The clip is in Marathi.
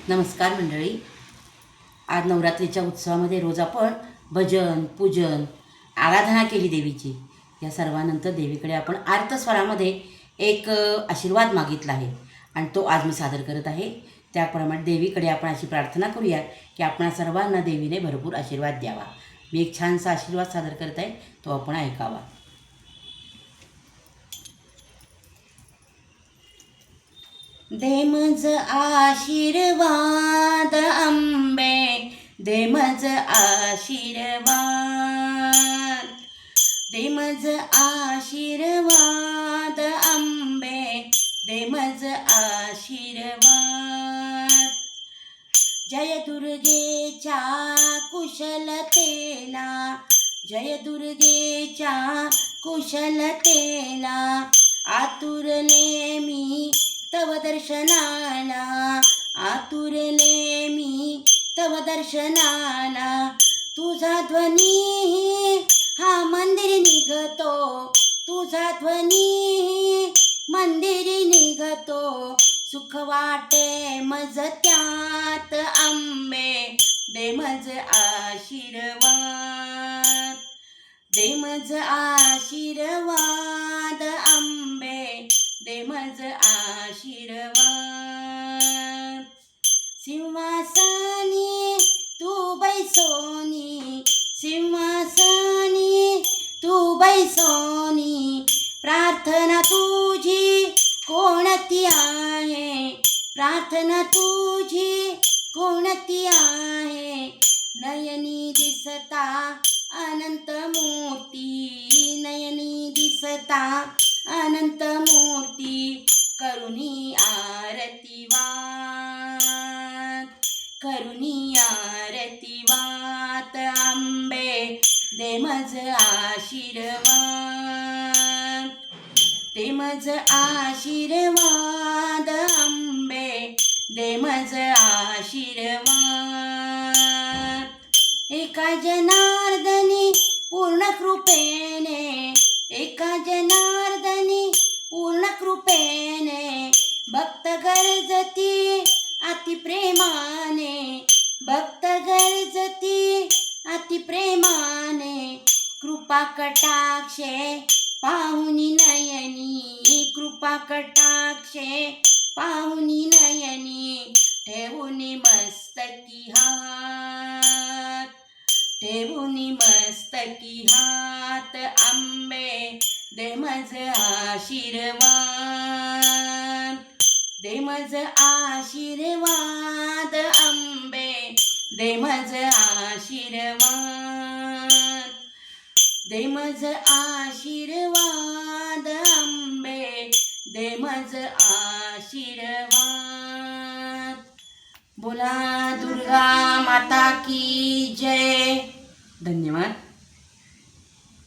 नमस्कार मंडळी. आज नवरात्रीच्या उत्सवामध्ये रोज आपण भजन, पूजन, आराधना केली देवीची. या सर्वानंतर देवीकडे आपण आर्तस्वरामध्ये एक आशीर्वाद मागितला आहे आणि तो आज मी सादर करत आहे. त्याप्रमाणे देवीकडे आपण अशी प्रार्थना करूया की आपणा सर्वांना देवीने भरपूर आशीर्वाद द्यावा. मी एक छानसा आशीर्वाद सादर करत आहे, तो आपण ऐकावा. दे मज आशीर्वाद अंबे, दे मज आशीर्वाद, दे मज आशीर्वाद अंबे, दे मज आशीर्वाद. जय दुर्गेच्या कुशलतेला, जय दुर्गेच्या कुशलतेला, आतुरले मी तव दर्शनाला, आतुरले मी तव दर्शनाला. तुझा ध्वनी हा मंदिर निघतो, तुझा ध्वनी मंदिरी निघतो. सुख वाटे मज त्यात अंबे, दे मज आशीर्वाद, दे मज आशीर्वाद अंबे, दे मज आशीर्वाद. सिंहासनी तू बैसोनी, सिंहासनी तू बैसोनी, प्रार्थना तुझी कोणती आहे, प्रार्थना तुझी कोणती आहे. नयनी दिसता अनंत मूर्ती, नयनी दिसता अनंत मूर्ती. करुणी आरती वात, करुणी आरती वात अंबे, दे मज आशीर्वाद, दे मज आशीर्वाद अंबे, दे मज आशीर्वाद. एका जनार्दनी पूर्ण कृपेने, एका जनार्दनी पूर्ण कृपेने, भक्त गरजती अति प्रेमाने, भक्त गरजती अति प्रेमाने. कृपा कटाक्षे पाहुनी नयनी, कृपा कटाक्षे पाहुनी नयनी. ठेवूनी मस्तकी हात, ठेवूनी मस्तकी हात अंबे, दे मज आशीर्वाद, दे मज आशीर्वाद अंबे, दे मज आशीर्वाद, दे मज आशीर्वाद अंबे, दे मज आशीर्वाद. बोला दुर्गा माता की जय. धन्यवाद.